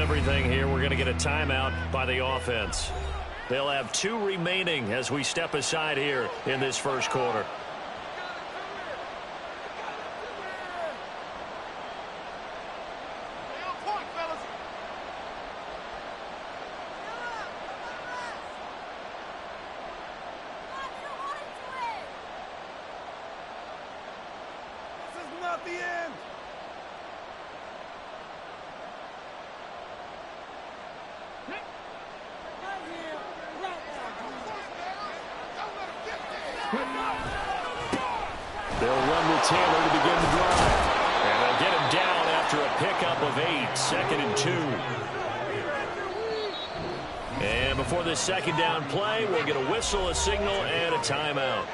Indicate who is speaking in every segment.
Speaker 1: everything here. We're going to get a timeout by the offense. They'll have 2 remaining as we step aside here in this first quarter.
Speaker 2: The end.
Speaker 1: They'll run with Taylor to begin the drive. And they'll get him down after a pickup of 8, 2nd and 2. And before this second down play, we'll get a whistle, a signal, and a timeout.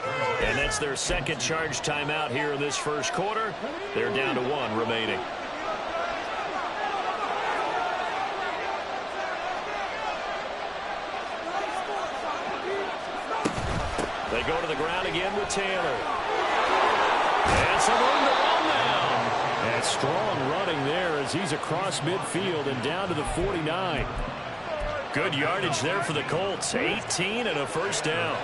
Speaker 1: And that's their second charge timeout here in this first quarter. They're down to 1 remaining. They go to the ground again with Taylor. And some room to run now. And strong running there as he's across midfield and down to the 49. Good yardage there for the Colts. 18 and a first down.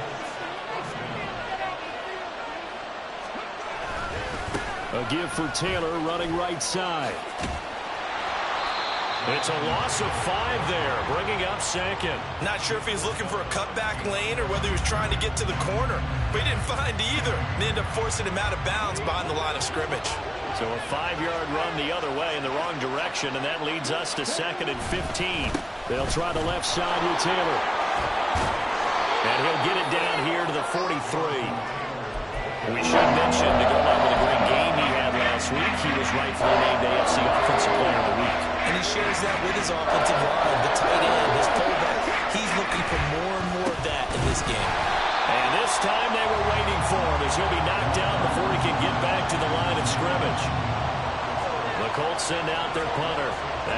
Speaker 1: A give for Taylor running right side. It's a loss of 5 there, bringing up 2nd.
Speaker 3: Not sure if he was looking for a cutback lane or whether he was trying to get to the corner, but he didn't find either. They ended up forcing him out of bounds behind the line of scrimmage.
Speaker 1: So a 5-yard run the other way in the wrong direction, and that leads us to 2nd and 15. They'll try the left side with Taylor. And he'll get it down here to the 43. We should mention, to go along with the great game he had last week, he was rightfully named AFC Offensive Player of the Week.
Speaker 3: And he shares that with his offensive line, the tight end, his fullback. He's looking for more and more of that in this game.
Speaker 1: And this time they were waiting for him as he'll be knocked down before he can get back to the line of scrimmage. The Colts send out their punter.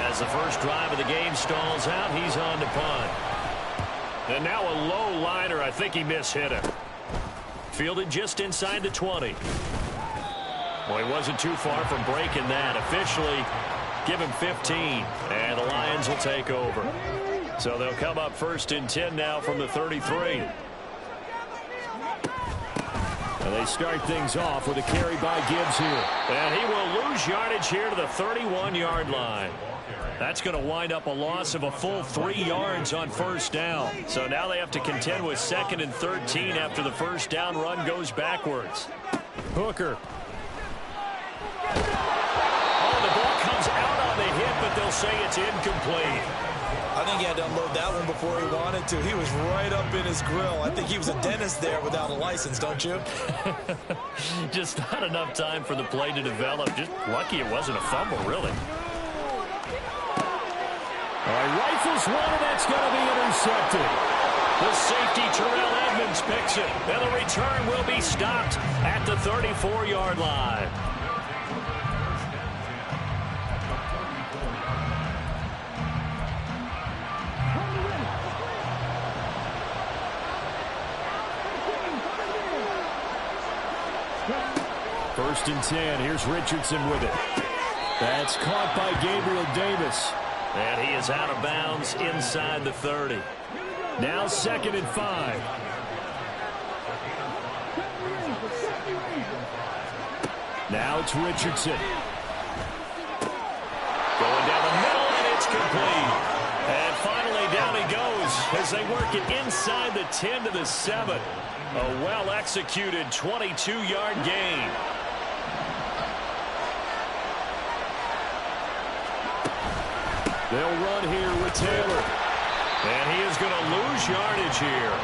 Speaker 1: As the first drive of the game stalls out, he's on to punt. And now a low liner. I think he mishit him. Fielded just inside the 20. Well, he wasn't too far from breaking that. Officially, give him 15. And the Lions will take over. So they'll come up 1st and 10 now from the 33. And they start things off with a carry by Gibbs here. And he will lose yardage here to the 31-yard line. That's going to wind up a loss of a full 3 yards on first down. So now they have to contend with 2nd and 13 after the first down run goes backwards. Hooker. Oh, the ball comes out on the hit, but they'll say it's incomplete.
Speaker 3: I think he had to unload that one before he wanted to. He was right up in his grill. I think he was a dentist there without a license, don't you?
Speaker 1: Just not enough time for the play to develop. Just lucky it wasn't a fumble, really. All right, rifles one, and that's going to be intercepted. The safety, Terrell Edmonds, picks it, and the return will be stopped at the 34-yard line. First and 10. Here's Richardson with it. That's caught by Gabriel Davis. And he is out of bounds inside the 30. Now 2nd and 5. Now it's Richardson. Going down the middle, and it's complete. And finally down he goes as they work it inside the 10 to the 7. A well-executed 22-yard gain. They'll run here with Taylor. And he is going to lose yardage here.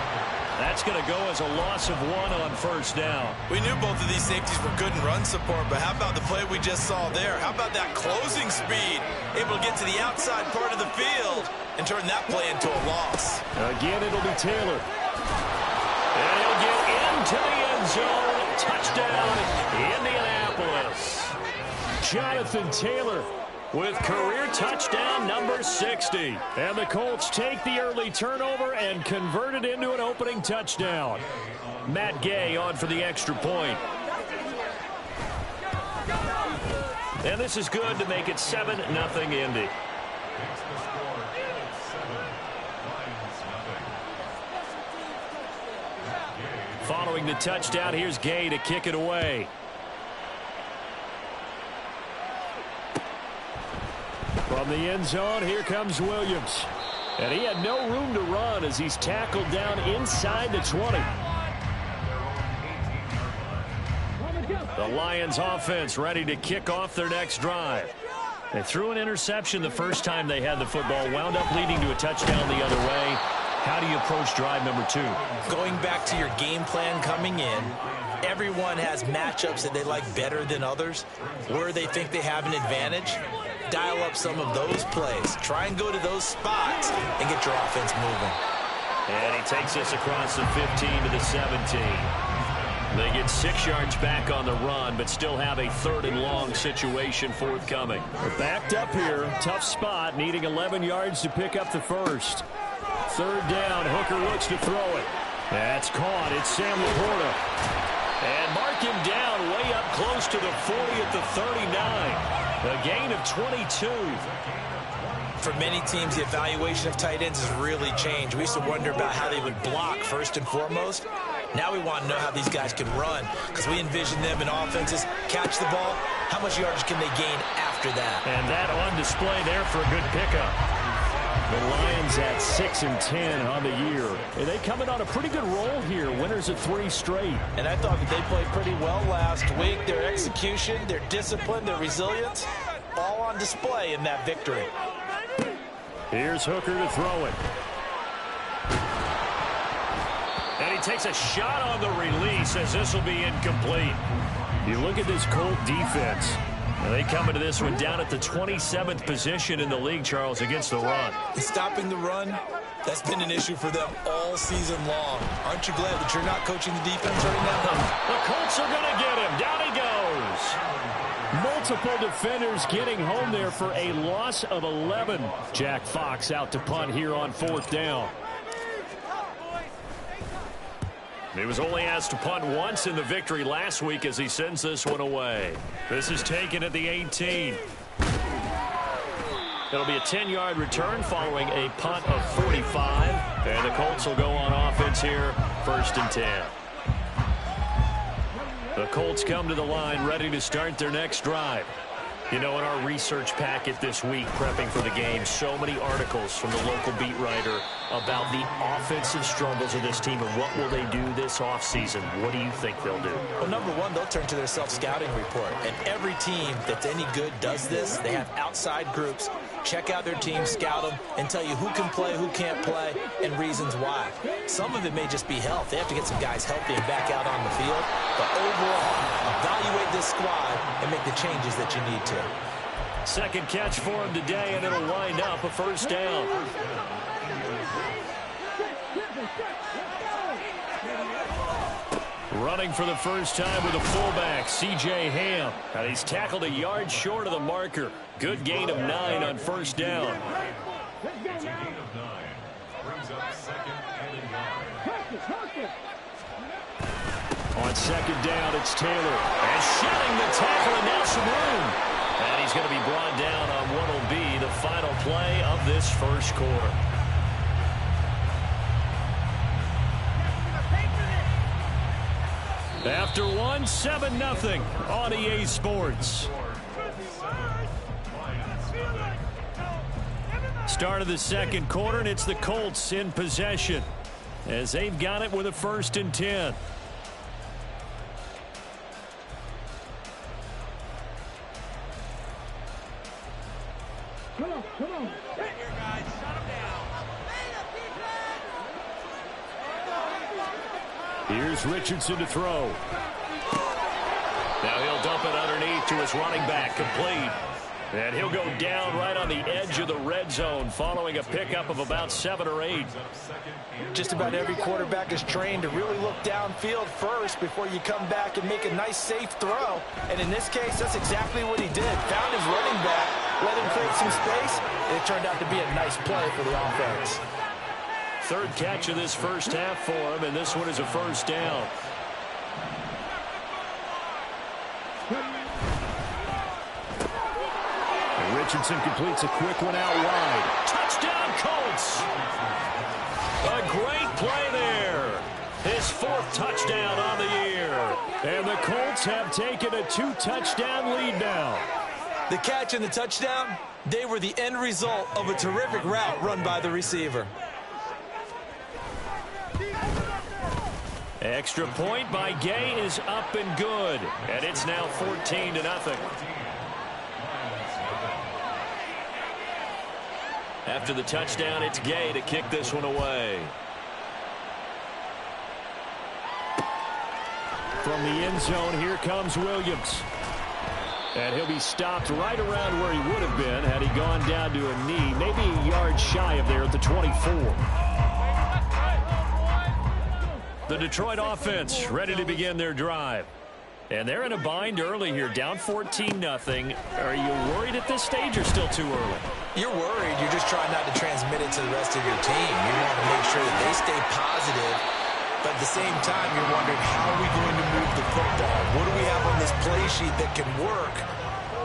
Speaker 1: That's going to go as a loss of 1 on first down.
Speaker 3: We knew both of these safeties were good in run support, but how about the play we just saw there? How about that closing speed? Able to get to the outside part of the field and turn that play into a loss.
Speaker 1: Again, it'll be Taylor. And he'll get into the end zone. Touchdown, Indianapolis. Jonathan Taylor with career touchdown number 60. And the Colts take the early turnover and convert it into an opening touchdown. Matt Gay on for the extra point. And this is good to make it 7-0 Indy. Following the touchdown, here's Gay to kick it away. From the end zone, here comes Williams. And he had no room to run as he's tackled down inside the 20. The Lions offense ready to kick off their next drive. They threw an interception the first time they had the football, wound up leading to a touchdown the other way. How do you approach drive number 2?
Speaker 3: Going back to your game plan coming in, everyone has matchups that they like better than others. Where they think they have an advantage, dial up some of those plays. Try and go to those spots and get your offense moving.
Speaker 1: And he takes this across the 15 to the 17. They get 6 yards back on the run, but still have a 3rd and long situation forthcoming. They're backed up here. Tough spot, needing 11 yards to pick up the first. 3rd down. Hooker looks to throw it. That's caught. It's Sam Laporta. And mark him down way up close to the 40 at the 39. A gain of 22.
Speaker 3: For many teams, the evaluation of tight ends has really changed. We used to wonder about how they would block first and foremost. Now we want to know how these guys can run, because we envision them in offenses catch the ball. How much yardage can they gain after that?
Speaker 1: And that on display there for a good pickup. The Lions at 6-10 on the year. And they coming on a pretty good roll here. Winners of 3 straight.
Speaker 3: And I thought that they played pretty well last week. Their execution, their discipline, their resilience, all on display in that victory.
Speaker 1: Here's Hooker to throw it. And he takes a shot on the release as this will be incomplete. You look at this Colt defense. They come into this one down at the 27th position in the league, Charles, against the run.
Speaker 3: Stopping the run, that's been an issue for them all season long. Aren't you glad that you're not coaching the defense right now?
Speaker 1: The Colts are going to get him. Down he goes. Multiple defenders getting home there for a loss of 11. Jack Fox out to punt here on 4th down. He was only asked to punt once in the victory last week as he sends this one away. This is taken at the 18. It'll be a 10-yard return following a punt of 45. And the Colts will go on offense here, 1st and 10. The Colts come to the line ready to start their next drive. You know, in our research packet this week, prepping for the game, so many articles from the local beat writer about the offensive struggles of this team and what will they do this offseason. What do you think they'll do?
Speaker 3: Well, number one, they'll turn to their self-scouting report. And every team that's any good does this. They have outside groups. Check out their team, scout them, and tell you who can play, who can't play, and reasons why. Some of it may just be health. They have to get some guys healthy and back out on the field. But overall, evaluate this squad and make the changes that you need to.
Speaker 1: Second catch for him today, and it'll wind up a 1st down. Running for the first time with a fullback, C.J. Ham. And he's tackled a yard short of the marker. Good gain of 9 on 1st down. On 2nd down, it's Taylor. And shedding the tackle, and now some room. And he's going to be brought down on what will be the final play of this 1st quarter. After 1, 7-0 on EA Sports. Start of the 2nd quarter, and it's the Colts in possession as they've got it with a 1st and 10.
Speaker 2: Come on. Right here, guys. Shut him down.
Speaker 1: Here's Richardson to throw. Now he'll dump it underneath to his running back, complete. And he'll go down right on the edge of the red zone following a pickup of about 7 or 8.
Speaker 3: Just about every quarterback is trained to really look downfield first before you come back and make a nice, safe throw. And in this case, that's exactly what he did. Found his running back, let him create some space, and it turned out to be a nice play for the offense.
Speaker 1: 3rd catch of this first half for him, and this one is a 1st down. Richardson completes a quick one out wide. Touchdown, Colts! A great play there. His 4th touchdown on the year. And the Colts have taken a 2-touchdown lead now.
Speaker 3: The catch and the touchdown, they were the end result of a terrific route run by the receiver.
Speaker 1: Extra point by Gay is up and good. And it's now 14-0. After the touchdown, it's Gay to kick this one away. From the end zone, here comes Williams. And he'll be stopped right around where he would have been had he gone down to a knee, maybe a yard shy of there at the 24. The Detroit offense ready to begin their drive. And they're in a bind early here, down 14-0. Are you worried at this stage or still too early?
Speaker 3: You're worried. You're just trying not to transmit it to the rest of your team. You want to make sure that they stay positive. But at the same time, you're wondering, how are we going to move the football? What do we have on this play sheet that can work?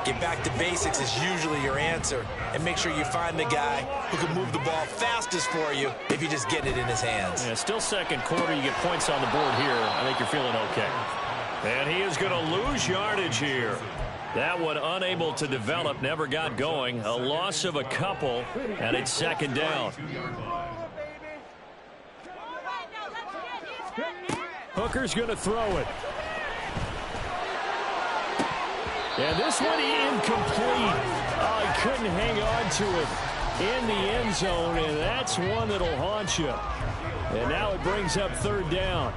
Speaker 3: Get back to basics is usually your answer. And make sure you find the guy who can move the ball fastest for you if you just get it in his hands.
Speaker 1: Yeah, still second quarter. You get points on the board here. I think you're feeling okay. And he is going to lose yardage here. That one unable to develop, never got going. A loss of a couple, and it's second down. Hooker's going to throw it. And this one incomplete. Oh, he couldn't hang on to it in the end zone, and that's one that'll haunt you. And now it brings up 3rd down.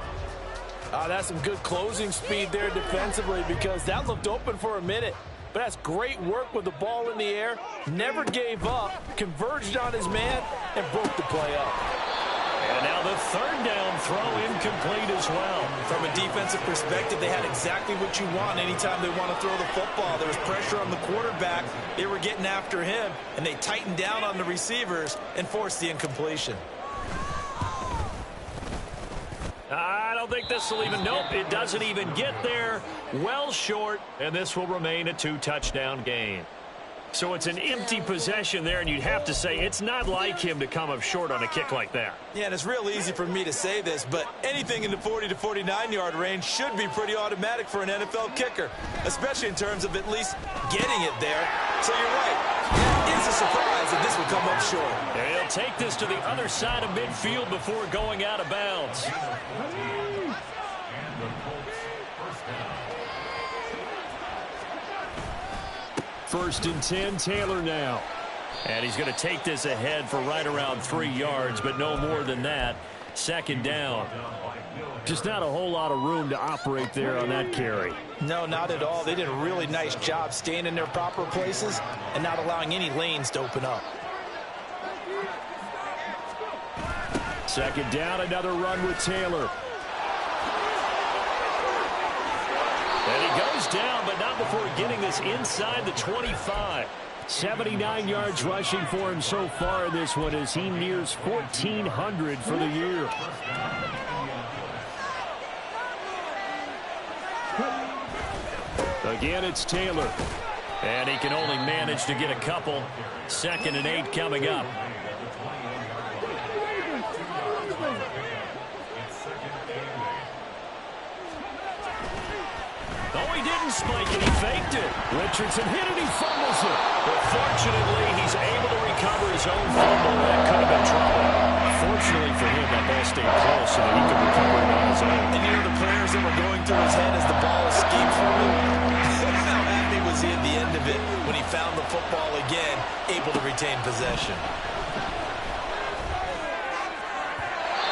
Speaker 4: That's some good closing speed there defensively, because that looked open for a minute. But that's great work with the ball in the air. Never gave up, converged on his man, and broke the play up.
Speaker 1: And now the 3rd down throw incomplete as well.
Speaker 3: From a defensive perspective, they had exactly what you want anytime they want to throw the football. There was pressure on the quarterback. They were getting after him, and they tightened down on the receivers and forced the incompletion.
Speaker 1: I don't think this will even, nope, it doesn't even get there. Well short, and this will remain a 2-touchdown game. So it's an empty possession there, and you'd have to say it's not like him to come up short on a kick like that.
Speaker 3: Yeah, and it's real easy for me to say this, but anything in the 40 to 49-yard range should be pretty automatic for an NFL kicker, especially in terms of at least getting it there. So you're right. It is a surprise that this will come up short.
Speaker 1: And he'll take this to the other side of midfield before going out of bounds. First and 10, Taylor now. And he's going to take this ahead for right around 3 yards, but no more than that. Second down. Just not a whole lot of room to operate there on that carry.
Speaker 3: No, not at all. They did a really nice job staying in their proper places and not allowing any lanes to open up.
Speaker 1: Second down, another run with Taylor. And he goes down, but not before getting this inside the 25. 79 yards rushing for him so far in this one as he nears 1,400 for the year. Again, it's Taylor. And he can only manage to get a couple. 2nd and 8 coming up. Oh, he didn't spike it. He faked it. Richardson hit it. He fumbles it. But fortunately, he's able to recover his own fumble. That could have been trouble. Fortunately for him, that ball stayed close so that he could recover it on his own.
Speaker 3: And you know the prayers that were going through his head as the ball escaped from him? How happy was he at the end of it when he found the football again, able to retain possession?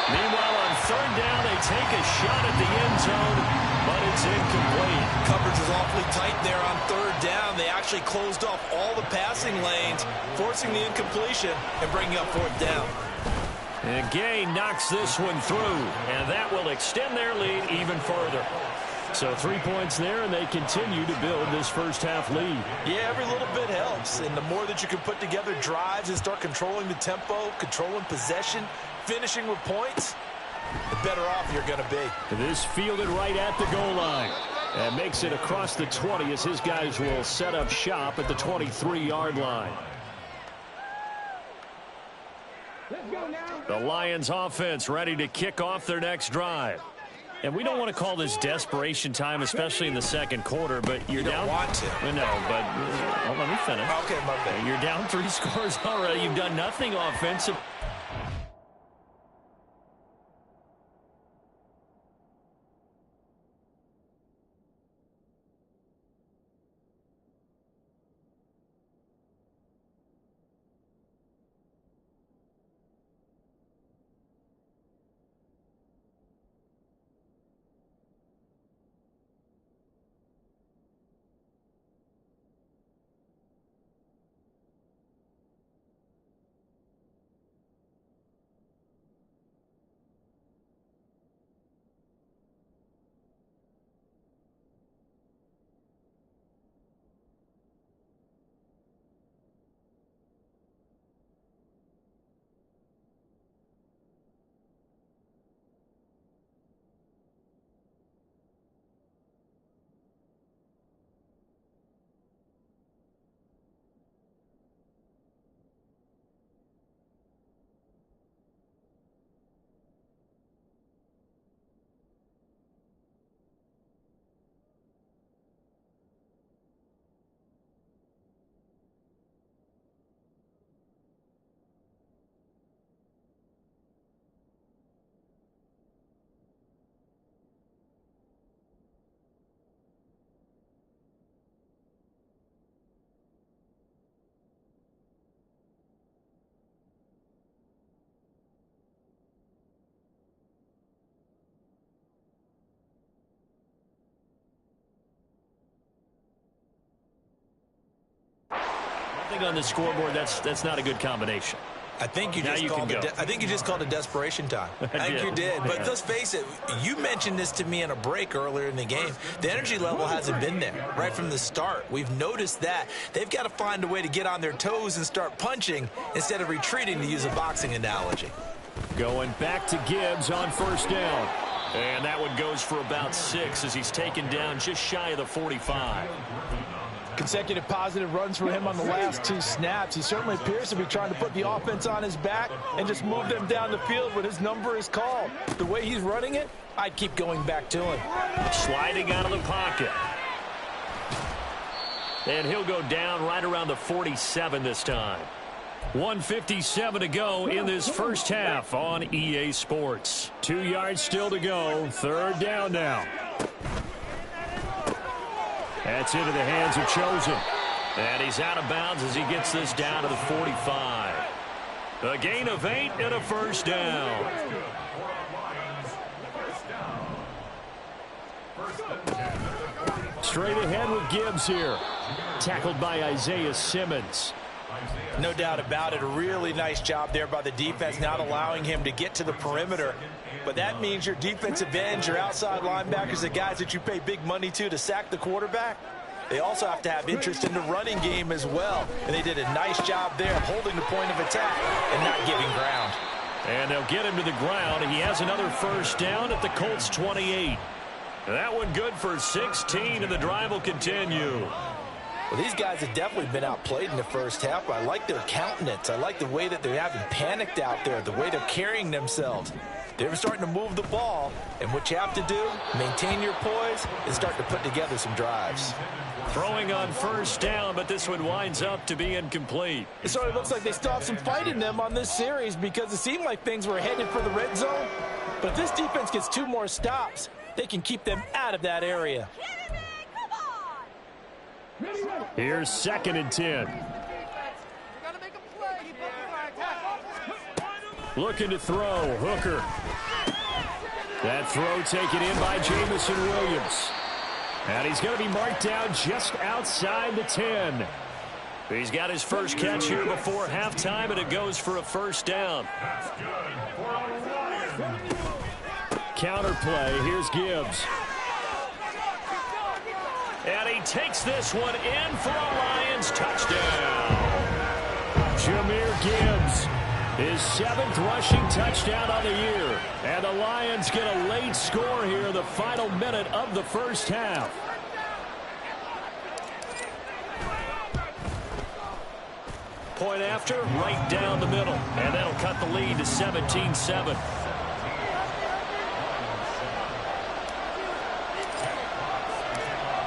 Speaker 1: Meanwhile, on 3rd down, they take a shot at the end zone, but it's incomplete.
Speaker 3: Coverage was awfully tight there on 3rd down. They actually closed off all the passing lanes, forcing the incompletion and bringing up 4th down.
Speaker 1: And Gay knocks this one through, and that will extend their lead even further. So 3 points there, and they continue to build this first half lead.
Speaker 4: Yeah, every little bit helps, and the more that you can put together drives and start controlling the tempo, controlling possession, finishing with points, the better off you're going to be.
Speaker 1: This fielded right at the goal line. And makes it across the 20 as his guys will set up shop at the 23-yard line. The Lions offense ready to kick off their next drive. And we don't want to call this desperation time, especially in the second quarter, but you're down.
Speaker 3: You don't want to.
Speaker 1: No, but let me finish.
Speaker 3: Okay, my bad.
Speaker 1: You're down 3 scores already. You've done nothing offensive. On the scoreboard, that's not a good combination.
Speaker 3: I think you just called it desperation time. I think you did. But let's face it, you mentioned this to me in a break earlier in the game. The energy level hasn't been there right from the start. We've noticed that. They've got to find a way to get on their toes and start punching instead of retreating, to use a boxing analogy.
Speaker 1: Going back to Gibbs on first down. And that one goes for about 6 as he's taken down just shy of the 45.
Speaker 4: Consecutive positive runs for him on the last 2 snaps. He certainly appears to be trying to put the offense on his back and just move them down the field when his number is called. The way he's running it, I'd keep going back to him.
Speaker 1: Sliding out of the pocket. And he'll go down right around the 47 this time. 1:57 to go in this first half on EA Sports. 2 yards still to go. 3rd down now. That's into the hands of Chosen. And he's out of bounds as he gets this down to the 45. A gain of 8 and a first down. Straight ahead with Gibbs here. Tackled by Isaiah Simmons.
Speaker 4: No doubt about it. A really nice job there by the defense, not allowing him to get to the perimeter. But that means your defensive ends, your outside linebackers, the guys that you pay big money to sack the quarterback, they also have to have interest in the running game as well. And they did a nice job there holding the point of attack and not giving ground.
Speaker 1: And they'll get him to the ground. He has another first down at the Colts 28. That one good for 16, and the drive will continue.
Speaker 4: Well, these guys have definitely been outplayed in the first half. I like their countenance. I like the way that they haven't panicked out there, the way they're carrying themselves. They're starting to move the ball, and what you have to do, maintain your poise and start to put together some drives.
Speaker 1: Throwing on first down, but this one winds up to be incomplete.
Speaker 4: It sort of looks like they still have some fight in them on this series because it seemed like things were headed for the red zone. But if this defense gets 2 more stops, they can keep them out of that area.
Speaker 1: Here's 2nd and 10. Looking to throw. Hooker. That throw taken in by Jamison Williams. And he's going to be marked down just outside the 10. He's got his first catch here before halftime, and it goes for a first down. Counter play. Here's Gibbs. And he takes this one in for a Lions touchdown. Jahmyr Gibbs His 7th rushing touchdown on the year. And the Lions get a late score here in the final minute of the first half. Point after, right down the middle. And that'll cut the lead to 17-7.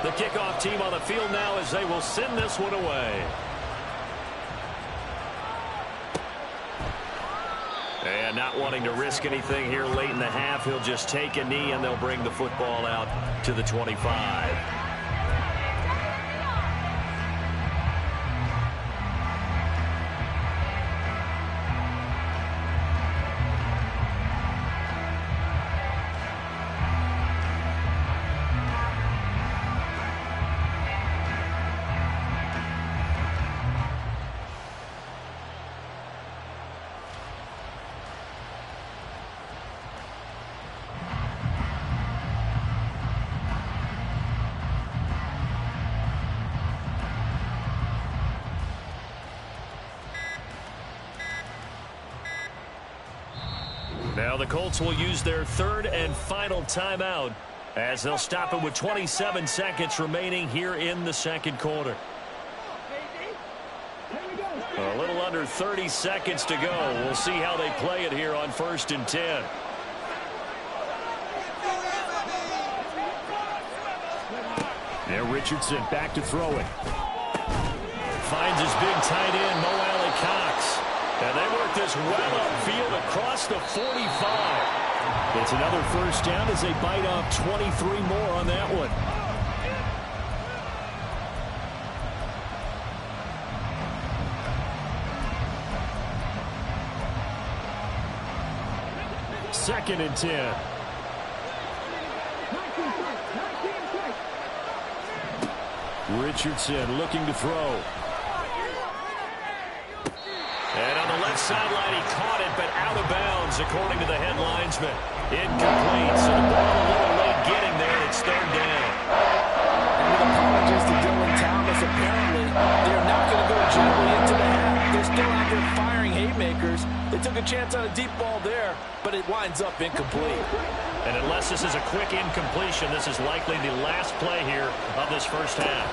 Speaker 1: The kickoff team on the field now as they will send this one away. And not wanting to risk anything here late in the half, he'll just take a knee and they'll bring the football out to the 25. Now the Colts will use their third and final timeout as they'll stop it with 27 seconds remaining here in the second quarter. A little under 30 seconds to go. We'll see how they play it here on 1st and 10. Now Richardson back to throw it. Finds his big tight end, Mo Alley-Cox. And they work this well upfield across the 45. It's another first down as they bite off 23 more on that one. Second and 10. Richardson looking to throw. And on the left sideline, he caught it, but out of bounds, according to the head linesman. Incomplete, so the ball a little late getting there. It's third down.
Speaker 4: And with apologies to Dylan Thomas, apparently they're not going to go gently into the half. They're still out there firing haymakers. They took a chance on a deep ball there, but it winds up incomplete.
Speaker 1: And unless this is a quick incompletion, this is likely the last play here of this first half.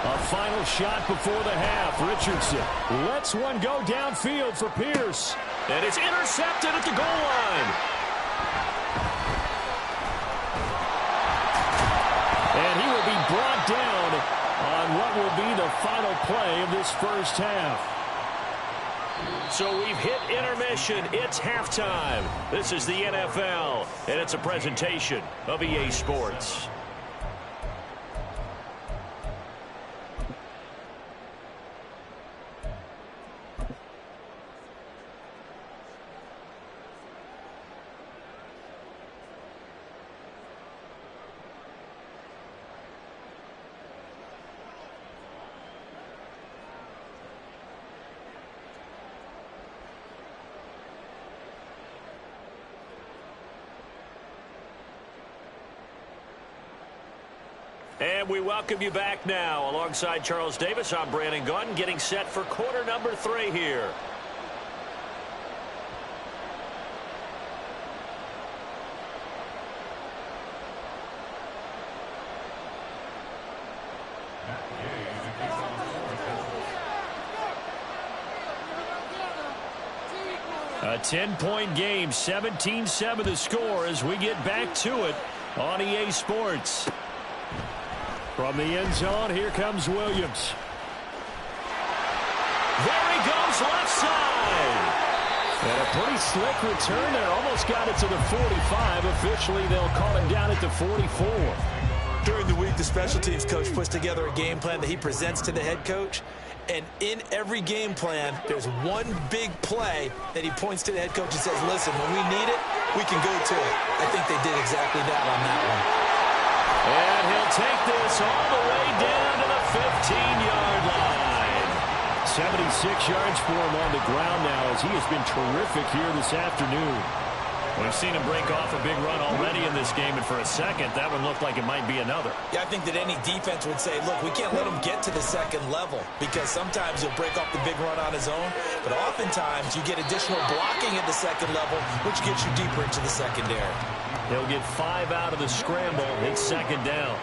Speaker 1: A final shot before the half. Richardson lets one go downfield for Pierce. And it's intercepted at the goal line. And he will be brought down on what will be the final play of this first half. So we've hit intermission. It's halftime. This is the NFL, and it's a presentation of EA Sports. And we welcome you back now. Alongside Charles Davis, I'm Brandon Gaudin, getting set for quarter number 3 here. A 10-point game, 17-7 the score as we get back to it on EA Sports. From the end zone, here comes Williams. There he goes, left side. And a pretty slick return there. Almost got it to the 45. Officially, they'll call him down at the 44.
Speaker 3: During the week, the special teams coach puts together a game plan that he presents to the head coach. And in every game plan, there's one big play that he points to the head coach and says, listen, when we need it, we can go to it. I think they did exactly that on that one.
Speaker 1: And he'll take this all the way down to the 15-yard line. 76 yards for him on the ground now as he has been terrific here this afternoon. We've seen him break off a big run already in this game, and for a second, that one looked like it might be another.
Speaker 3: Yeah, I think that any defense would say, look, we can't let him get to the second level, because sometimes he'll break off the big run on his own, but oftentimes you get additional blocking at the second level, which gets you deeper into the secondary.
Speaker 1: He'll get 5 out of the scramble. It's second down.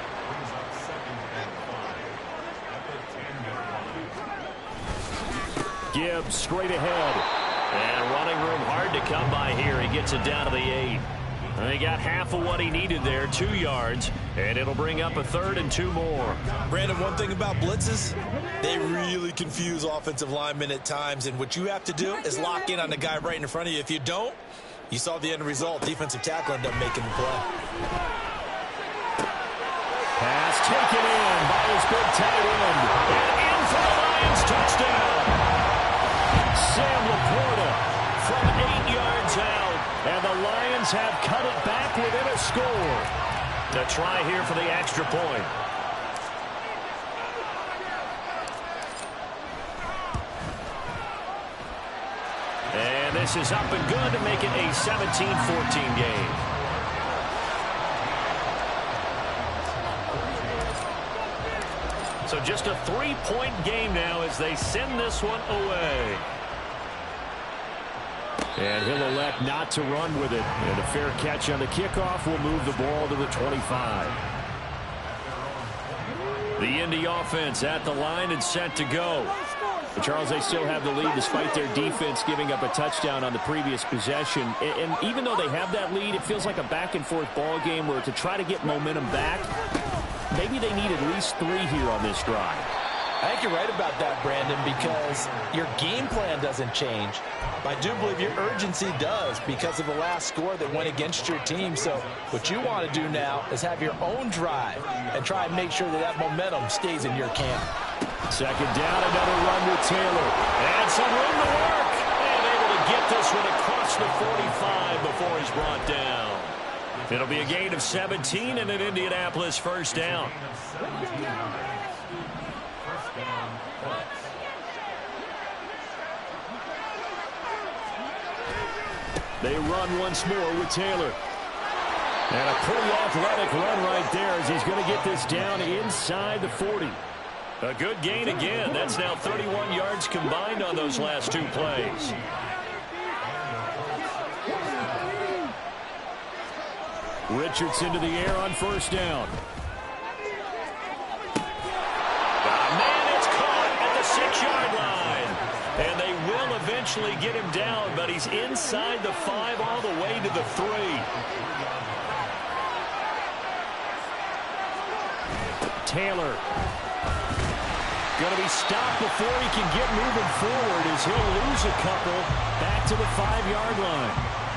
Speaker 1: Gibbs straight ahead. And running room hard to come by here. He gets it down to the 8. And he got half of what he needed there, 2 yards. And it'll bring up a 3rd and 2 more.
Speaker 3: Brandon, one thing about blitzes, they really confuse offensive linemen at times. And what you have to do is lock in on the guy right in front of you. If you don't, you saw the end result. Defensive tackle ended up making the play.
Speaker 1: Pass taken in by his big tight end. And in for the Lions, touchdown. Sam Laporta from 8 yards out, and the Lions have cut it back within a score. To try here for the extra point. And this is up and good to make it a 17-14 game. So just a 3-point game now as they send this one away. And he'll elect not to run with it. And a fair catch on the kickoff will move the ball to the 25. The Indy offense at the line and set to go. But Charles, they still have the lead despite their defense giving up a touchdown on the previous possession. And even though they have that lead, it feels like a back-and-forth ball game where to try to get momentum back, maybe they need at least 3 here on this drive.
Speaker 4: I think you're right about that, Brandon, because your game plan doesn't change. I do believe your urgency does because of the last score that went against your team. So what you want to do now is have your own drive and try and make sure that that momentum stays in your camp.
Speaker 1: Second down, another run with Taylor. And some room to work. And able to get this one across the 45 before he's brought down. It'll be a gain of 17 and an Indianapolis first down. They run once more with Taylor. And a pretty athletic run right there as he's going to get this down inside the 40. A good gain again. That's now 31 yards combined on those last 2 plays. Richardson to the air on first down. Man, it's caught at the 6-yard line. And they will eventually get him down, but he's inside the 5 all the way to the 3. Taylor. Going to be stopped before he can get moving forward as he'll lose a couple back to the 5-yard line.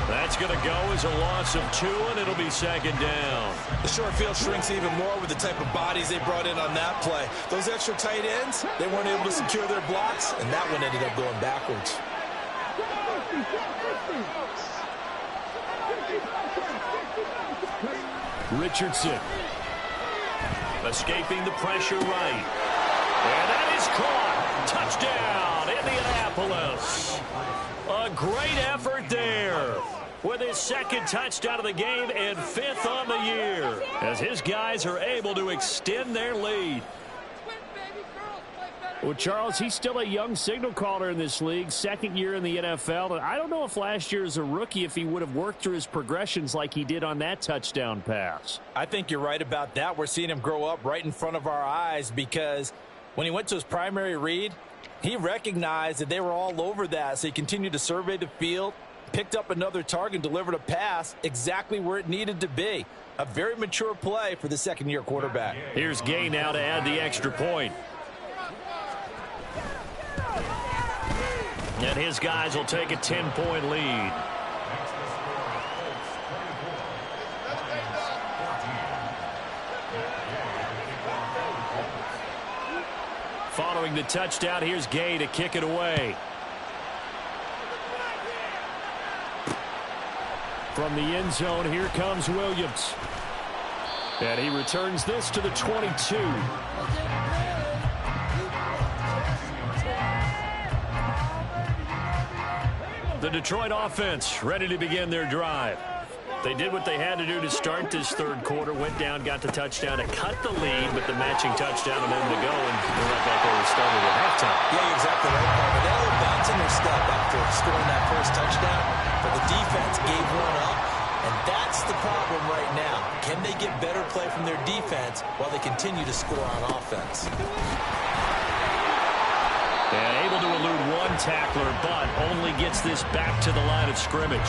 Speaker 1: That's going to go as a loss of 2, and it'll be second down.
Speaker 3: The short field shrinks even more with the type of bodies they brought in on that play. Those extra tight ends, they weren't able to secure their blocks, and that one ended up going backwards.
Speaker 1: Richardson. Escaping the pressure right. And that is caught. Touchdown, Indianapolis. A great effort there with his second touchdown of the game and 5th on the year as his guys are able to extend their lead. Well, Charles, he's still a young signal caller in this league, 2nd year in the NFL. And I don't know if last year as a rookie if he would have worked through his progressions like he did on that touchdown pass.
Speaker 4: I think you're right about that. We're seeing him grow up right in front of our eyes because when he went to his primary read, he recognized that they were all over that, so he continued to survey the field, picked up another target, and delivered a pass exactly where it needed to be. A very mature play for the 2nd-year quarterback.
Speaker 1: Here's Gay now to add the extra point. And his guys will take a 10-point lead. Following the touchdown, here's Gay to kick it away. From the end zone, here comes Williams. And he returns this to the 22. The Detroit offense ready to begin their drive. They did what they had to do to start this third quarter, went down, got the touchdown to cut the lead, but the matching touchdown a moment ago, and they're right back where we started at halftime.
Speaker 3: Yeah, you're exactly right, Paul. But they were bouncing their step after scoring that first touchdown, but the defense gave one up, and that's the problem right now. Can they get better play from their defense while they continue to score on offense?
Speaker 1: And able to elude one tackler, but only gets this back to the line of scrimmage.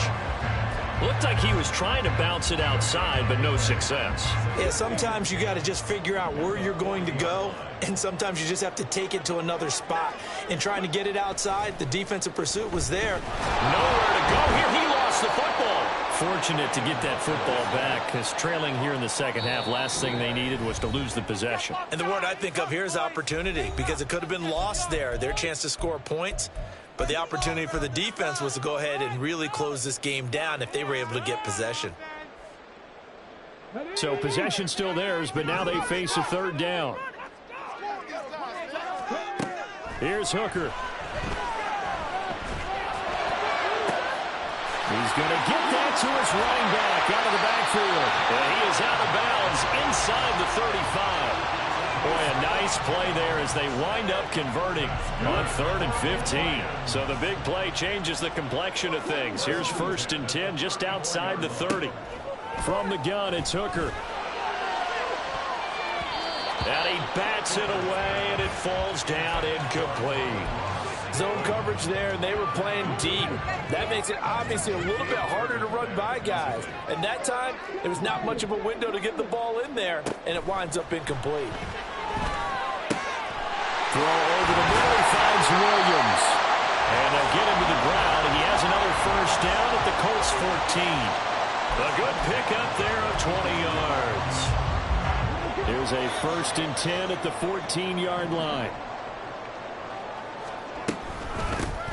Speaker 1: Looked like he was trying to bounce it outside, but no success.
Speaker 3: Yeah, sometimes you got to just figure out where you're going to go, and sometimes you just have to take it to another spot. In trying to get it outside, the defensive pursuit was there.
Speaker 1: Nowhere to go here. He lost the football. Fortunate to get that football back, because trailing here in the second half, last thing they needed was to lose the possession.
Speaker 3: And the word I think of here is opportunity, because it could have been lost there, their chance to score points. But the opportunity for the defense was to go ahead and really close this game down if they were able to get possession.
Speaker 1: So possession still theirs, but now they face a third down. Here's Hooker. He's going to get that to his running back out of the backfield. And he is out of bounds inside the 35. Boy, a nice play there as they wind up converting on 3rd and 15. So the big play changes the complexion of things. Here's 1st and 10 just outside the 30. From the gun, it's Hooker. And he bats it away, and it falls down incomplete.
Speaker 4: Zone coverage there, and they were playing deep. That makes it obviously a little bit harder to run by guys. And that time, there was not much of a window to get the ball in there, and it winds up incomplete.
Speaker 1: Throw over the middle, he finds Williams. And they'll get him to the ground. He has another first down at the Colts 14. A good pickup there of 20 yards. Here's a 1st and 10 at the 14-yard line.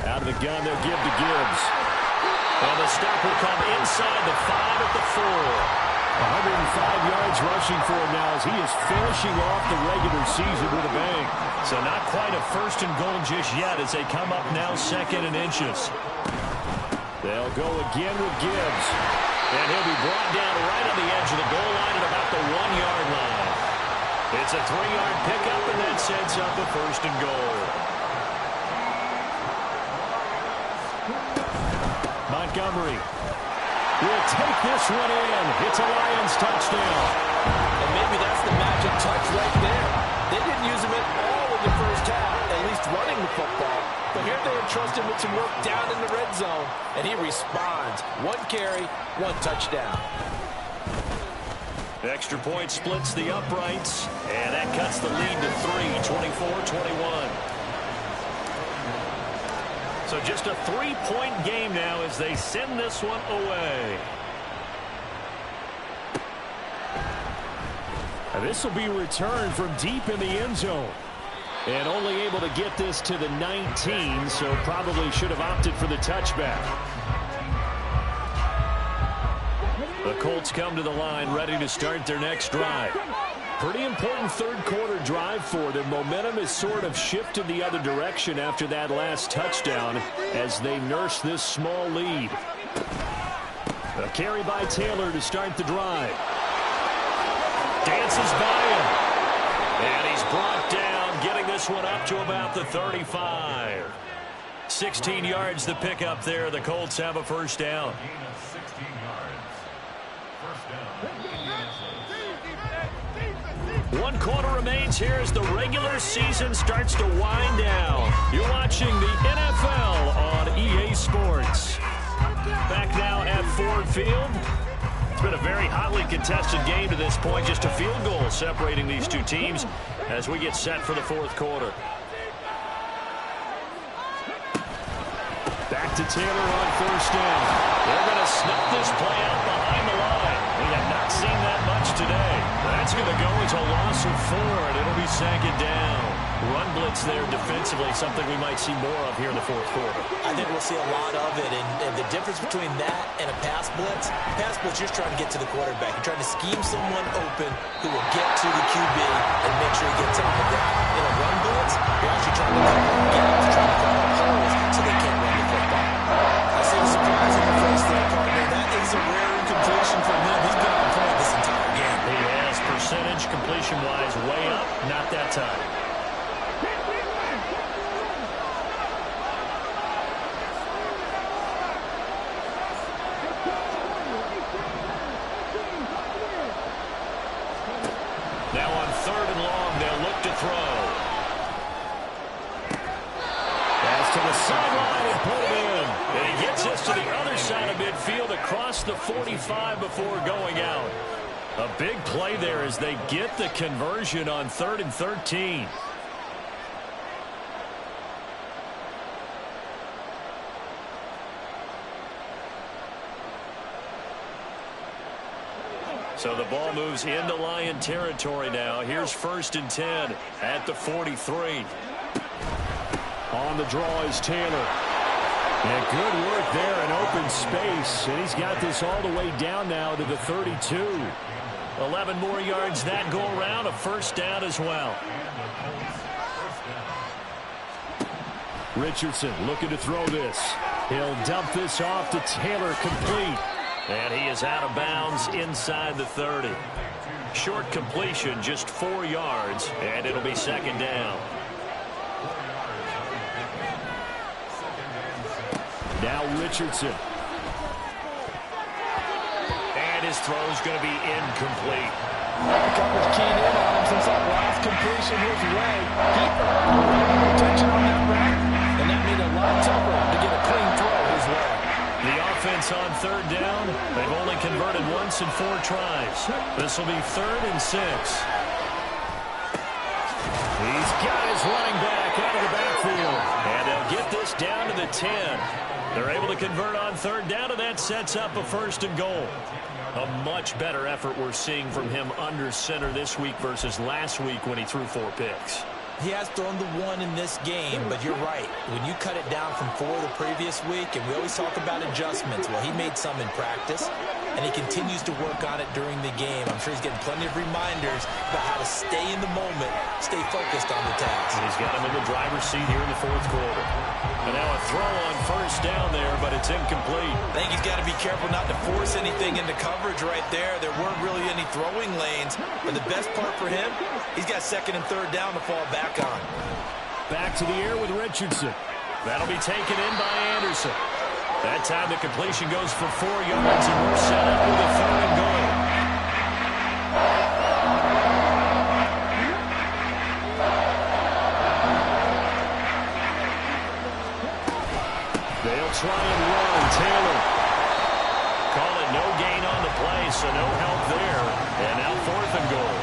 Speaker 1: Out of the gun, they'll give to Gibbs. And the stop will come inside the 5 at the 4. 105 yards rushing for him now as he is finishing off the regular season with a bang. So not quite a 1st and goal just yet as they come up now 2nd and inches. They'll go again with Gibbs. And he'll be brought down right on the edge of the goal line at about the 1-yard line. It's a 3-yard pickup, and that sets up a 1st and goal. Montgomery will take this one in. It's a Lions touchdown.
Speaker 4: And maybe that's the magic touch right there. They didn't use him at all in the first half, at least running the football. But here they entrust him with some work down in the red zone, and he responds. 1 carry, 1 touchdown.
Speaker 1: Extra point splits the uprights, and that cuts the lead to 3, 24-21. So just a 3-point game now as they send this one away. This will be returned from deep in the end zone. And only able to get this to the 19, so probably should have opted for the touchback. The Colts come to the line ready to start their next drive. Pretty important third quarter drive for them. Momentum has sort of shifted the other direction after that last touchdown as they nurse this small lead. A carry by Taylor to start the drive. Dances by him. And he's brought down, getting this one up to about the 35. 16 yards the pickup there. The Colts have a first down.
Speaker 2: 16 yards. First down.
Speaker 1: 1 quarter remains here as the regular season starts to wind down. You're watching the NFL on EA Sports. Back now at Ford Field. It's been a very hotly contested game to this point. Just a field goal separating these two teams as we get set for the 4th quarter. Back to Taylor on first down. They're going to snuff this play out behind the line. We have not seen that much today. That's going to go as a loss of 4, and it'll be 2nd down. Run blitz there defensively, something we might see more of here in the 4th quarter.
Speaker 3: I think we'll see a lot of it, and the difference between that and a pass blitz, you're just trying to get to the quarterback. You're trying to scheme someone open who will get to the QB and make sure he gets on the ground. In a run blitz, you're actually trying to cover gaps, trying to cover holes so they can't run the football. I see
Speaker 1: to the sideline and put it in. And he gets this to the other side of midfield across the 45 before going out. A big play there as they get the conversion on 3rd and 13. So the ball moves into Lion territory now. Here's 1st and 10 at the 43.
Speaker 5: On the draw is Taylor. And good work there in open space. And he's got this all the way down now to the 32.
Speaker 1: 11 more yards that go around. A 1st down as well.
Speaker 5: Richardson looking to throw this. He'll dump this off to Taylor, complete.
Speaker 1: And he is out of bounds inside the 30. Short completion, just 4 yards, and it'll be 2nd down.
Speaker 5: Now Richardson.
Speaker 1: And his throw's going to be incomplete.
Speaker 4: Coverage keyed in on him since that last completion his way. He attention on that route, and that made it a lot tougher to get a clean throw his way.
Speaker 1: The offense on 3rd down. They've only converted once in 4 tries. This will be 3rd and 6.
Speaker 5: He's got his running back out of the backfield.
Speaker 1: And they'll get this down to the 10. They're able to convert on 3rd down, and that sets up a 1st and goal. A much better effort we're seeing from him under center this week versus last week when he threw 4 picks.
Speaker 3: He has thrown the 1 in this game, but you're right. When you cut it down from 4 the previous week, and we always talk about adjustments, well, he made some in practice, and he continues to work on it during the game. I'm sure he's getting plenty of reminders about how to stay in the moment, stay focused on the task.
Speaker 1: And he's got him in the driver's seat here in the 4th quarter. And now a throw on 1st down there, but it's incomplete.
Speaker 3: I think he's got to be careful not to force anything into coverage right there. There weren't really any throwing lanes, but the best part for him, he's got 2nd and 3rd down to fall back on.
Speaker 5: Back to the air with Richardson.
Speaker 1: That'll be taken in by Anderson. That time the completion goes for 4 yards, and we're set up with a 3rd and goal. They'll try and run. Taylor. Call it no gain on the play, so no help there. And now 4th and goal.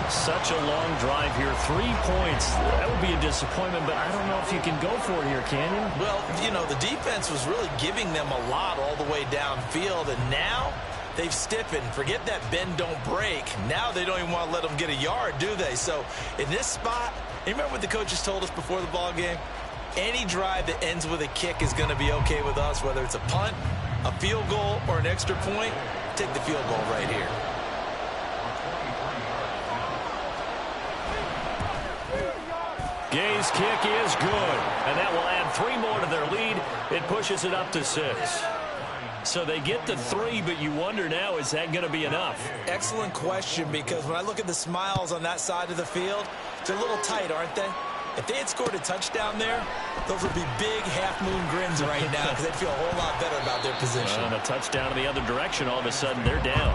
Speaker 1: Such a long drive here. 3 points. That would be a disappointment, but I don't know if you can go for it here, can you?
Speaker 3: Well, you know, the defense was really giving them a lot all the way downfield, and now they've stiffened. Forget that bend, don't break. Now they don't even want to let them get a yard, do they? So in this spot, you remember what the coaches told us before the ball game? Any drive that ends with a kick is going to be okay with us, whether it's a punt, a field goal, or an extra point. Take the field goal right here.
Speaker 1: Gay's kick is good, and that will add 3 more to their lead. It pushes it up to 6. So they get the 3, but you wonder now, is that going to be enough?
Speaker 3: Excellent question, because when I look at the smiles on that side of the field, they're a little tight, aren't they? If they had scored a touchdown there, those would be big half-moon grins right now because they'd feel a whole lot better about their position.
Speaker 1: And a touchdown in the other direction, all of a sudden they're down.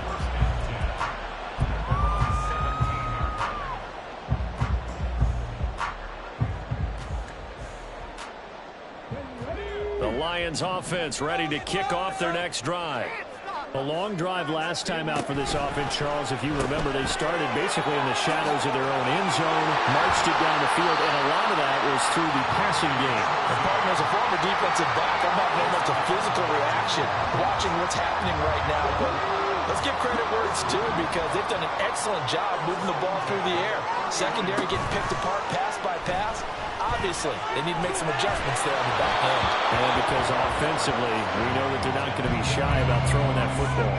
Speaker 1: The Lions offense ready to kick off their next drive.
Speaker 5: A long drive last time out for this offense, Charles. If you remember, they started basically in the shadows of their own end zone, marched it down the field, and a lot of that was through the passing game.
Speaker 4: And partner, as a former defensive back, I'm having almost a physical reaction watching what's happening right now. But let's give credit where it's due, because they've done an excellent job moving the ball through the air. Secondary getting picked apart pass by pass. Obviously, they need to make some adjustments there on the back end.
Speaker 5: And because offensively, we know that they're not going to be shy about throwing that football.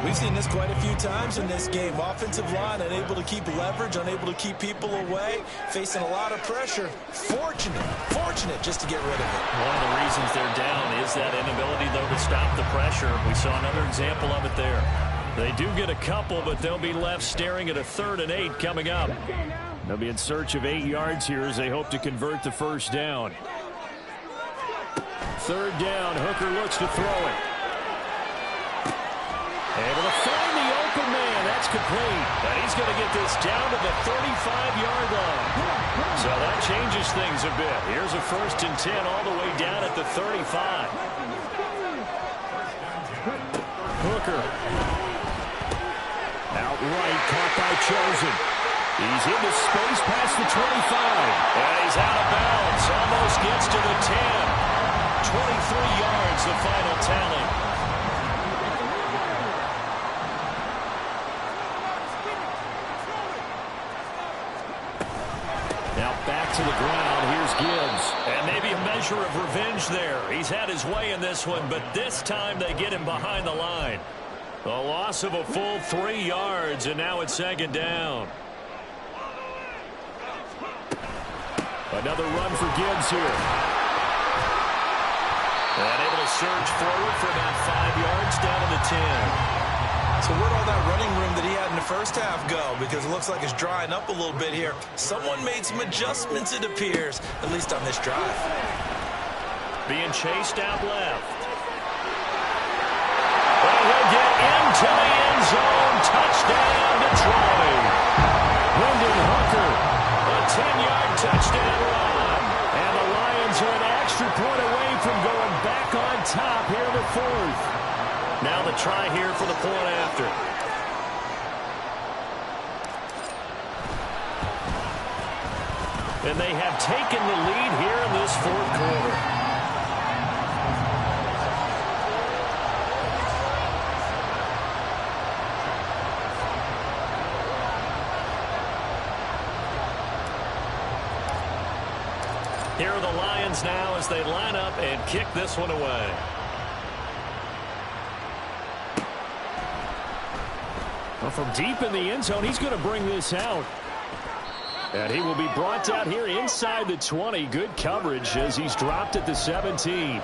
Speaker 3: We've seen this quite a few times in this game. Offensive line unable to keep leverage, unable to keep people away, facing a lot of pressure. Fortunate just to get rid of it.
Speaker 1: One of the reasons they're down is that inability, though, to stop the pressure. We saw another example of it there. They do get a couple, but they'll be left staring at a 3rd and 8 coming up.
Speaker 5: They'll be in search of 8 yards here as they hope to convert the 1st down. 3rd down, Hooker looks to throw it. Able to find the open man. That's complete.
Speaker 1: And he's going to get this down to the 35-yard line. So that changes things a bit. Here's a 1st and 10 all the way down at the 35.
Speaker 5: Hooker. Outright caught by Chosen. He's into space past the 25.
Speaker 1: And he's out of bounds. Almost gets to the 10. 23 yards, the final tally.
Speaker 5: Now back to the ground. Here's Gibbs.
Speaker 1: And maybe a measure of revenge there. He's had his way in this one, but this time they get him behind the line. A loss of a full 3 yards, and now it's 2nd down.
Speaker 5: Another run for Gibbs here.
Speaker 1: And able to surge forward for about 5 yards down to the 10.
Speaker 3: So where'd all that running room that he had in the first half go? Because it looks like it's drying up a little bit here. Someone made some adjustments, it appears, at least on this drive.
Speaker 1: Being chased out left. And he'll get into the end zone. Touchdown, Detroit.
Speaker 5: Hendon Hooker.
Speaker 1: A 10-yard touchdown run.
Speaker 5: And the Lions are an extra point away from going back on top here in the 4th.
Speaker 1: Now the try here for the point after. And they have taken the lead here in this 4th quarter. Here are the Lions now as they line up and kick this one away.
Speaker 5: Well, from deep in the end zone, he's going to bring this out. And he will be brought down here inside the 20. Good coverage as he's dropped at the 17.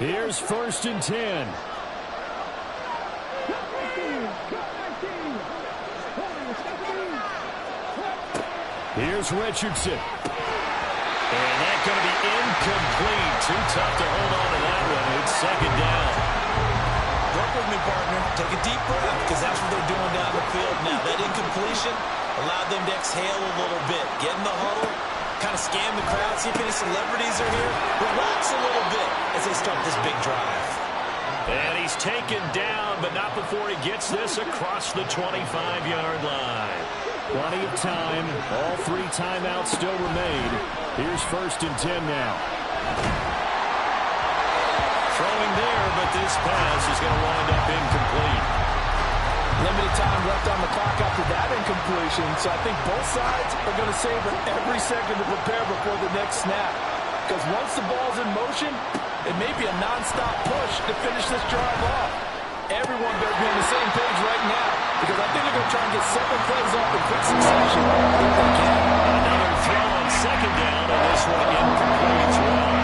Speaker 5: Here's 1st and 10. Here's Richardson.
Speaker 1: And that's going to be incomplete. Too tough to hold on to that one. It's 2nd down.
Speaker 3: Work with me, partner. Take a deep breath, because that's what they're doing down the field now. That incompletion allowed them to exhale a little bit. Get in the huddle, kind of scan the crowd, see if any celebrities are here. Relax a little bit as they start this big drive.
Speaker 1: And he's taken down, but not before he gets this across the 25-yard line.
Speaker 5: Plenty of time. All 3 timeouts still remain. Here's 1st and 10 now.
Speaker 1: Throwing there, but this pass is going to wind up incomplete.
Speaker 4: Limited time left on the clock after that incompletion, so I think both sides are going to savor every second to prepare before the next snap. Because once the ball's in motion, it may be a non-stop push to finish this drive off. Everyone better be on the same page right now, because I think they're going to try and get 7 plays off in quick succession if they can.
Speaker 1: Another throw on 2nd down, and this one incomplete as well.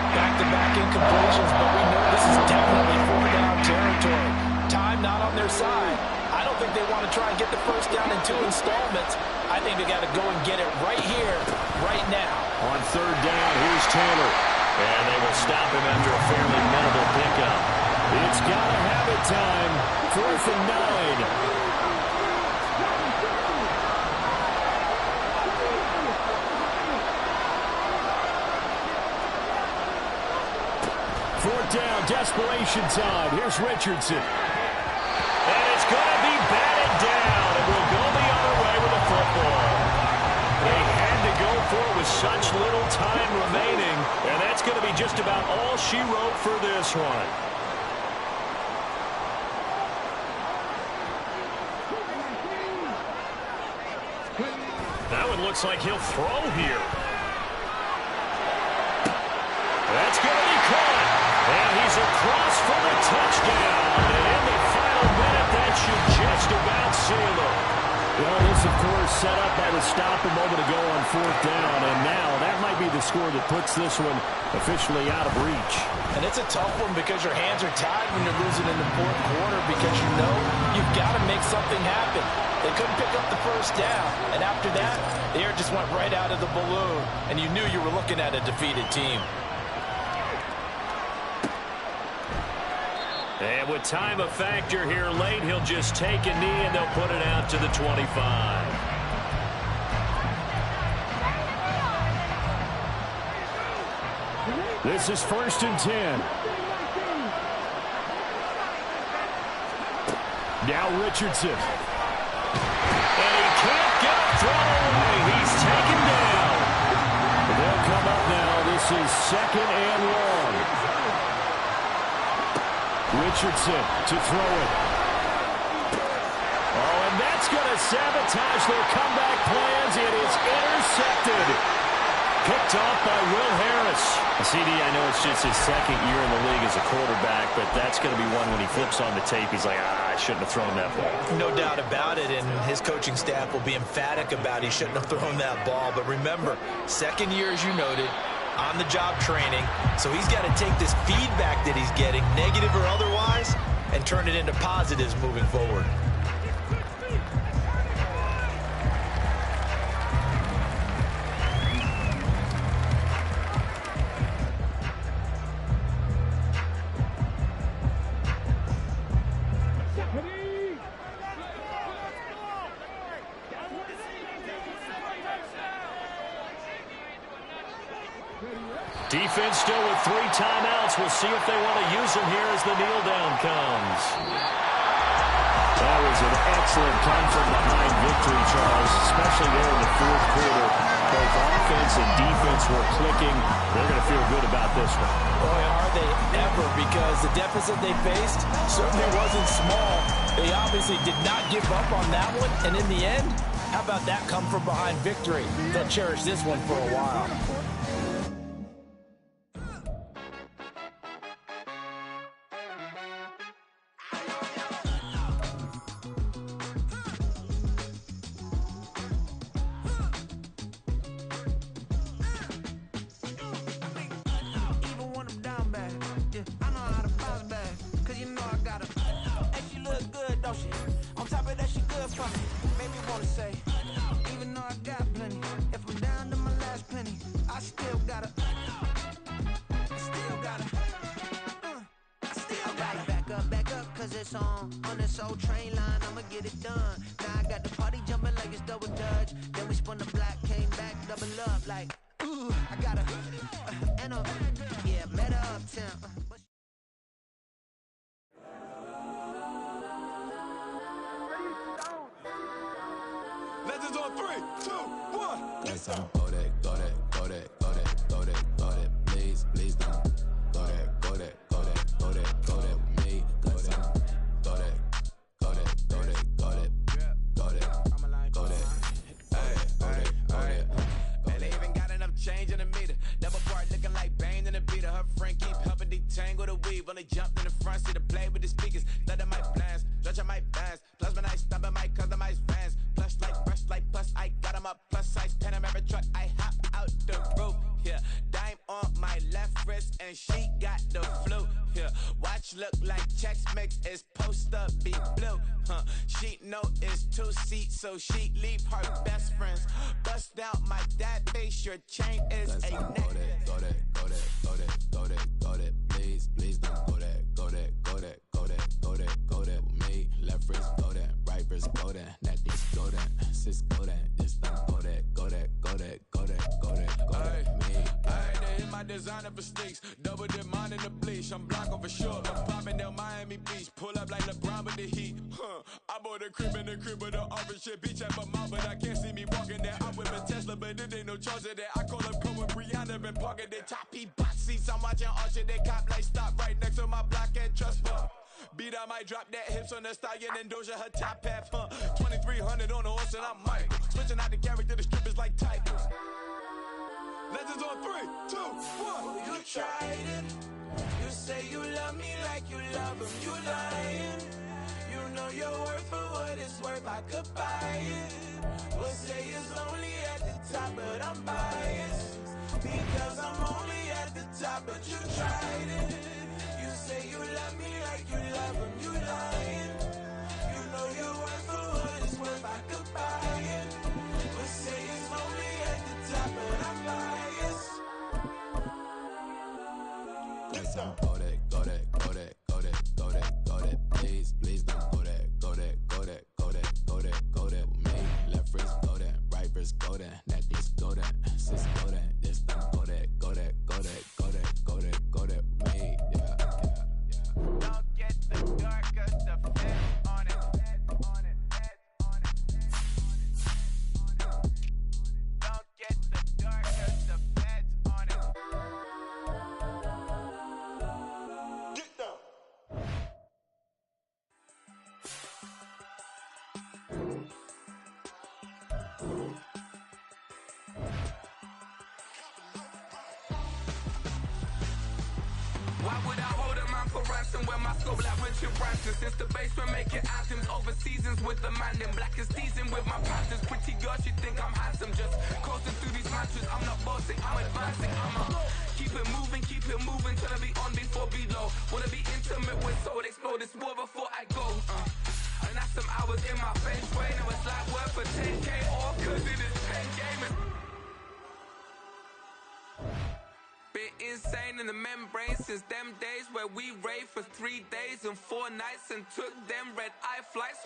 Speaker 4: Back-to-back incompletions, but we know this is definitely 4th-down territory. Time not on their side. I don't think they want to try and get the 1st down in 2 installments. I think they got to go and get it right here, right now.
Speaker 5: On 3rd down, here's Taylor.
Speaker 1: And they will stop him after a fairly minimal pickup.
Speaker 5: It's got to have it time. 4th and 9. Fourth down, desperation time. Here's Richardson.
Speaker 1: And it's going to be batted down. And we'll go the other way with the football. They had to go for it with such little time remaining. And that's going to be just about all she wrote for this one. That one looks like he'll throw here. That's going to be caught. And he's across for the touchdown. And in the final minute, that should just about seal it.
Speaker 5: Well, this, of course, set up by the stop a moment ago on 4th down. And now that might be the score that puts this one officially out of reach.
Speaker 4: And it's a tough one because your hands are tied when you're losing in the 4th quarter, because you know you've got to make something happen. They couldn't pick up the 1st down. And after that, the air just went right out of the balloon. And you knew you were looking at a defeated team.
Speaker 1: And with time a factor here late, he'll just take a knee and they'll put it out to the 25.
Speaker 5: This is 1st and 10. Now Richardson.
Speaker 1: And he can't get a throw away. He's taken down.
Speaker 5: They'll come up now. This is 2nd and long. Richardson to throw it. Oh, and that's going to sabotage their comeback plans. It is intercepted. Picked off by Will Harris.
Speaker 1: CD, I know it's just his 2nd year in the league as a quarterback, but that's going to be one when he flips on the tape. He's like, I shouldn't have thrown that ball.
Speaker 3: No doubt about it, and his coaching staff will be emphatic about he shouldn't have thrown that ball. But remember, 2nd year, as you noted, on-the-job training. So he's got to take this feedback that he's getting, negative or otherwise, and turn it into positives moving forward.
Speaker 1: Defense still with 3 timeouts. We'll see if they want to use them here as the kneel down comes.
Speaker 5: That was an excellent come-from-behind victory, Charles, especially there in the 4th quarter. Both offense and defense were clicking. They're going to feel good about this one.
Speaker 4: Boy, are they ever, because the deficit they faced certainly wasn't small. They obviously did not give up on that one, and in the end, how about that come-from-behind victory? They'll cherish this one for a while.
Speaker 6: On this old train line, I'ma get it done. Now I got the party jumping like it's double dutch. Then we spun the block, came back, double up like, ooh, I got a, and a, yeah, met her uptown.
Speaker 2: Legends on 3, 2, 1.
Speaker 7: Let's go. Go that, go that, go that, go that, go that, go that. Please, please don't. Go that, go that, go that, go that, go that with me. Go that. Go that, go that, go that, go that, go that, go that, go that.
Speaker 2: Man, they even got enough change in the meter. Double part looking like Bane in the beater. Her friend keep helping detangle the weave. When they jumped in the front seat to play with the speakers. Let them might blast, stretch my fans. Plus when I stop at my customized fans. Plush like brush like plus I got them up plus size Panamera truck. I hop out the roof. Yeah, dime on my left wrist and she got the flu. Yeah, watch look like Chex Mix is post up be blue. She know it's 2 seats, so she leave her best friends. Bust out my dad face, your chain is a necklace.
Speaker 7: Go that, go that, go that, go that, go that. Please, please don't go that, go that, go that, go that, go that, go that with me. Left wrist go that, right wrist go that, necklace go that, sis go that, this don't go that, go that, go that, go that, go that, go that with me.
Speaker 2: They hit my designer for sneaks, double dip mine in the bleach. I'm blocking for sure. I'm popping down Miami Beach, pull up like LeBron with the heat. I bought a crib in the crib with the orange shit. Beach at my mouth, but I can't see me walking there. I'm with a Tesla, but it ain't no charge of that. I call her pro with Brianna and parking the top P box seats. I'm watching Archer, they cop like stop right next to my block and trust fund. Beat I might drop that hips on the stallion and Doja her top half, 2300 on the horse and I'm Mike. Switching out the character, the strippers like Tigers. Legends on 3, 2, 1.
Speaker 6: You tried it. You say you love me like you love him. You lying. You know your worth for what it's worth. I could buy it. We'll say it's only at the top, but I'm biased. Because I'm only at the top, but you tried it. You say you love me like you love him. You lying. You know your worth for what it's worth. I could buy it. We'll say it's only at the top, but I'm biased.
Speaker 7: Let's go that, go that, go that, go that, go that. wrist golden, necklace golden, sis golden, this thing golden, golden, golden, golden, golden, golden, me, yeah.
Speaker 6: Don't get the dark, cause the feds on it. Don't get the dark, cause the feds on it. Get down.
Speaker 2: Why would I hold a man for ransom when my soul like Richard Branson? Since the basement making anthems over seasons with the man in black is teasing with my panthers. Pretty girl, she think I'm handsome. Just coasting through these mantras. I'm not bossing, I'm advancing. Keep it moving till I be on before below. Wanna be intimate with soul, explode this war before I go. And that's some hours in my bench way. Now it's like work for 10K or cause it is 10 gamers. Been insane in the membrane since them days where we raved for 3 days and 4 nights and took them red eye flights.